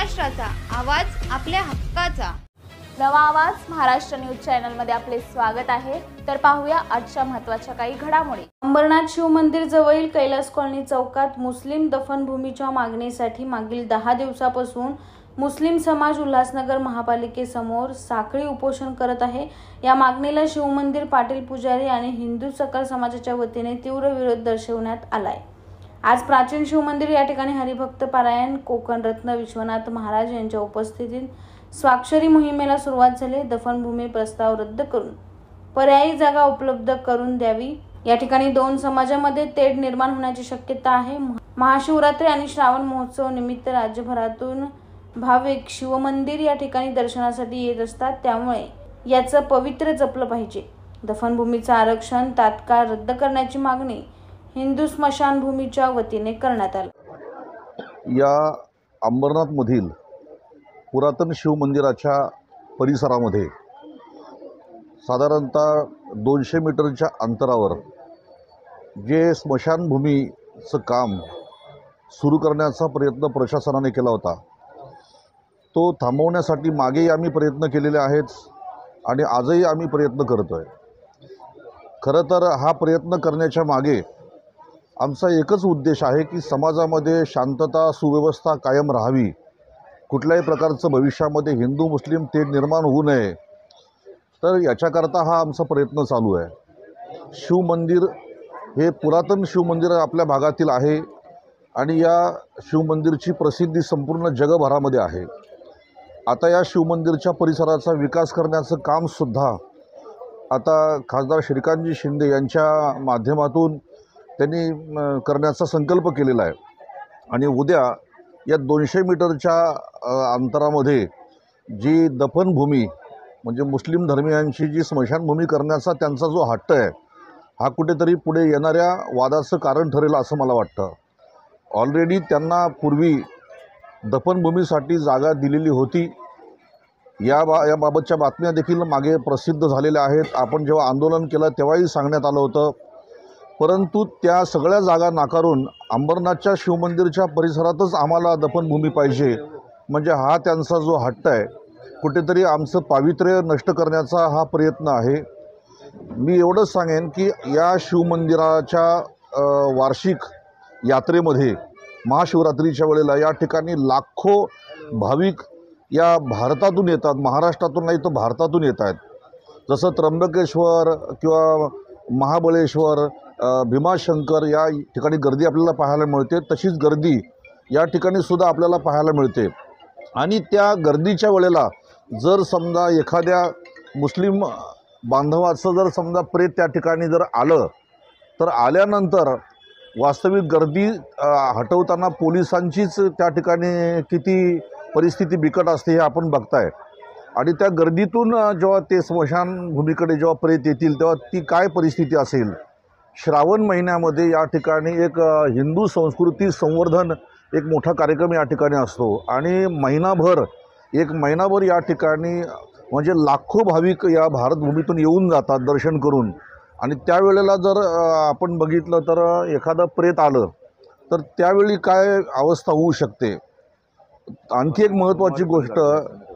महाराष्ट्राचा आवाज आपल्या हक्काचा। नवा आवाज महाराष्ट्र न्यूज चॅनल मध्ये आपले स्वागत आहे। तर पाहूया आजच्या महत्त्वाच्या काही घडामोडी। अंबरनाथ शिव मंदिर जवळील कैलास कॉलनी चौकात मुस्लिम दफनभूमीच्या मागणीसाठी मागील 10 दिवसापासून मुस्लिम समाज उल्हासनगर महापालिकेसमोर साखळी उपोषण करत आहे। या मागणीला शिवमंदिर पाटील पुजारी आणि हिंदू सकल समाजाच्या वतीने तीव्र विरोध दर्शवण्यात आलाय। आज प्राचीन शिवमंदिर या ठिकाणी हरिभक्त पारायण कोकण रत्न विश्वनाथ महाराज यांच्या उपस्थितीत स्वाक्षरी मोहिमेला सुरुवात झाली। दफनभूमी प्रस्ताव रद्द करून पर्यायी जागा उपलब्ध करून द्यावी। या ठिकाणी दोन समाजामध्ये तेढ निर्माण होण्याची शक्यता आहे। महाशिवरात्री आणि श्रावण महोत्सव निमित्त राज्यभरातून भाविक शिवमंदिर या ठिकाणी दर्शनासाठी येत असतात, त्यामुळे याचं पवित्र जपलं पाहिजे। दफनभूमीचं आरक्षण तात्काळ रद्द करण्याची मागणी हिंदू स्मशानभूमीच्या वतीने करण्यात आली। या अंबरनाथमधील पुरातन शिवमंदिराच्या परिसरामध्ये साधारणतः 200 मीटरच्या अंतरावर जे स्मशानभूमीचं काम सुरू करण्याचा प्रयत्न प्रशासनाने केला होता, तो थांबवण्यासाठी मागेही आम्ही प्रयत्न केलेले आहेत आणि आजही आम्ही प्रयत्न करतोय। खरं तर हा प्रयत्न करण्याच्या मागे आमचा एकच उद्देश आहे की समाजामध्ये शांतता सुव्यवस्था कायम राहावी, कुठल्याही प्रकारचं भविष्यामध्ये हिंदू मुस्लिम तेढ निर्माण होऊ नये। तर याच्याकरता हा आमचा प्रयत्न चालू आहे। शिवमंदिर हे पुरातन शिवमंदिर आपल्या भागातील आहे आणि या शिवमंदिरची प्रसिद्धी संपूर्ण जगभरामध्ये आहे। आता या शिवमंदिरच्या परिसराचा विकास करण्याचं कामसुद्धा आता खासदार श्रीकांतजी शिंदे यांच्या माध्यमातून त्यांनी करण्याचा संकल्प केलेला आहे आणि उद्या या 200 मीटरच्या अंतरामध्ये जी दफनभूमी म्हणजे मुस्लिम धर्मियांची जी स्मशानभूमी करण्याचा त्यांचा जो हट्ट आहे, हा कुठेतरी पुढे येणाऱ्या वादाचं कारण ठरेल असं मला वाटतं। ऑलरेडी त्यांना पूर्वी दफनभूमीसाठी जागा दिलेली होती। याबाबतच्या बातम्या देखील मागे प्रसिद्ध झालेल्या आहेत। आपण जेव्हा आंदोलन केलं तेव्हाही सांगण्यात आलं होतं, परंतु त्या सगळ्या जागा नाकारून अंबरनाथच्या शिवमंदिरच्या परिसरातच आम्हाला दफनभूमी पाहिजे, म्हणजे हा त्यांचा जो हट्ट आहे, कुठेतरी आमचं पावित्र्य नष्ट करण्याचा हा प्रयत्न आहे। मी एवढंच सांगेन की या शिवमंदिराच्या वार्षिक यात्रेमध्ये महाशिवरात्रीच्या वेळेला या ठिकाणी लाखो भाविक या भारतातून येतात, महाराष्ट्रातून नाही तर भारतातून येत आहेत। जसं त्र्यंबकेश्वर किंवा महाबळेश्वर, भीमाशंकर या ठिकाणी गर्दी आपल्याला पाहायला मिळते, तशीच गर्दी या ठिकाणी सुद्धा आपल्याला पाहायला मिळते। आणि त्या गर्दीच्या वेळेला जर समजा एखाद्या मुस्लिम बांधवाचं जर समजा प्रेत त्या ठिकाणी जर आलं, तर आल्यानंतर वास्तविक गर्दी हटवताना पोलिसांचीच त्या ठिकाणी किती परिस्थिती बिकट असते हे आपण बघताय। आणि त्या गर्दीतून जेव्हा ते स्मशानभूमीकडे जेव्हा प्रेत येतील तेव्हा ती काय परिस्थिती असेल। श्रावण महिन्यामध्ये या ठिकाणी एक हिंदू संस्कृती संवर्धन एक मोठा कार्यक्रम या ठिकाणी असतो आणि एक महिनाभर या ठिकाणी म्हणजे लाखो भाविक या भारतभूमीतून येऊन जातात दर्शन करून। आणि त्यावेळेला जर आपण बघितलं तर एखादं प्रेत आलं तर त्यावेळी काय अवस्था होऊ शकते। आणखी एक महत्त्वाची गोष्ट,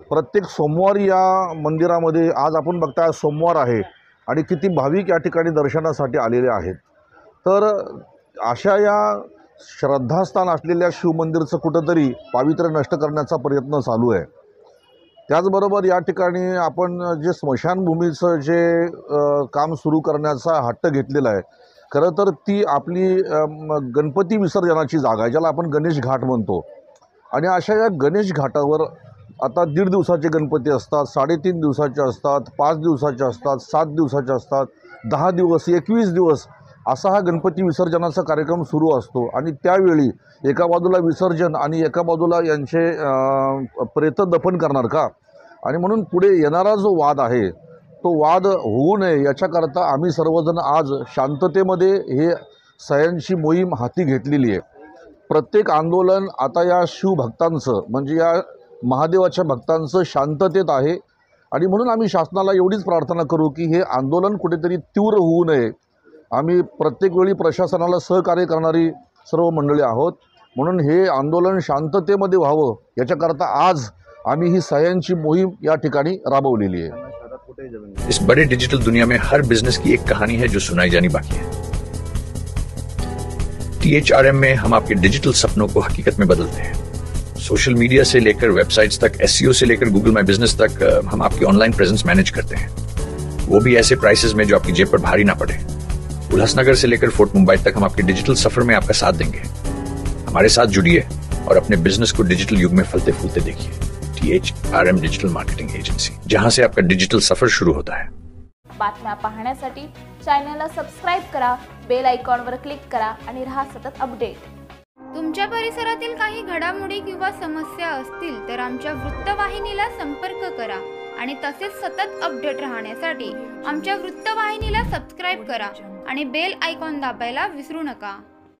प्रत्येक सोमवारी या मंदिरामध्ये आज आपण बघताय सोमवार आहे आणि किती भाविक या ठिकाणी दर्शनासाठी आलेले आहेत। तर अशा या श्रद्धास्थान असलेल्या शिवमंदिरचं कुठंतरी पावित्र्य नष्ट करण्याचा प्रयत्न चालू आहे। त्याचबरोबर या ठिकाणी आपण जे स्मशानभूमीचं जे काम सुरू करण्याचा हट्ट घेतलेला आहे, खरं तर ती आपली गणपती विसर्जनाची जागा आहे, ज्याला आपण गणेश घाट म्हणतो। आणि अशा या गणेश घाटावर आता 1.5 दिवसाचे गणपती असतात, 3.5 दिवसाचे असतात, 5 दिवसाचे असतात, 7 दिवसाचे असतात, 10 दिवस, 21 दिवस असा हा गणपती विसर्जनाचा कार्यक्रम सुरू असतो। आणि त्यावेळी एका बाजूला विसर्जन आणि एका बाजूला यांचे प्रेत दफन करणार का? आणि म्हणून पुढे येणारा जो वाद आहे तो वाद होऊ नये याच्याकरता आम्ही सर्वजण आज शांततेमध्ये हे सह्यांची मोहीम हाती घेतलेली आहे। प्रत्येक आंदोलन आता या शिवभक्तांचं म्हणजे या महादेवाच्या भक्तांचं शांततेत आहे आणि म्हणून आम्ही शासनाला एवढीच प्रार्थना करू की हे आंदोलन कुठेतरी तीव्र होऊ नये। आम्ही प्रत्येक वेळी प्रशासनाला सहकार्य करणारी सर्व मंडळी आहोत, म्हणून हे आंदोलन शांततेमध्ये व्हावं याच्याकरता आज आम्ही ही सह्यांची मोहीम या ठिकाणी राबवलेली आहे. इस बड़े डिजिटल दुनिया में हर बिजनेस की एक कहानी है जो सुनाई जानी बाकी है. THRM में हम आपके डिजिटल सपनों को हकीकत में बदलते हैं. सोशल मीडिया से लेकर वेबसाइट्स तक, SEO से लेकर गूगल माई बिजनेस तक हम आपकी ऑनलाइन प्रेजेंस मैनेज करते हैं, वो भी ऐसे प्राइसेस में जो आपकी जेब पर भारी ना पड़े. उल्लासनगर से लेकर फोर्ट मुंबई तक हम आपके डिजिटल सफर में आपका साथ देंगे. हमारे साथ जुड़िए और अपने बिजनेस को डिजिटल युग में फलते फूलते देखिए. THRM डिजिटल मार्केटिंग एजेंसी, जहां से आपका डिजिटल सफर शुरू होता है. बातम्या पाहण्यासाठी चॅनलला सबस्क्राईब करा, बेल आयकॉनवर क्लिक करा आणि रहा सतत अपडेट. तुमच्या परिसरातील काही घडामोडी किंवा समस्या असतील तर आमच्या वृत्तवाहिनीला संपर्क करा आणि तसेच सतत अपडेट राहण्यासाठी आमच्या वृत्तवाहिनीला सबस्क्राईब करा आणि बेल आयकॉन दाबायला विसरू नका.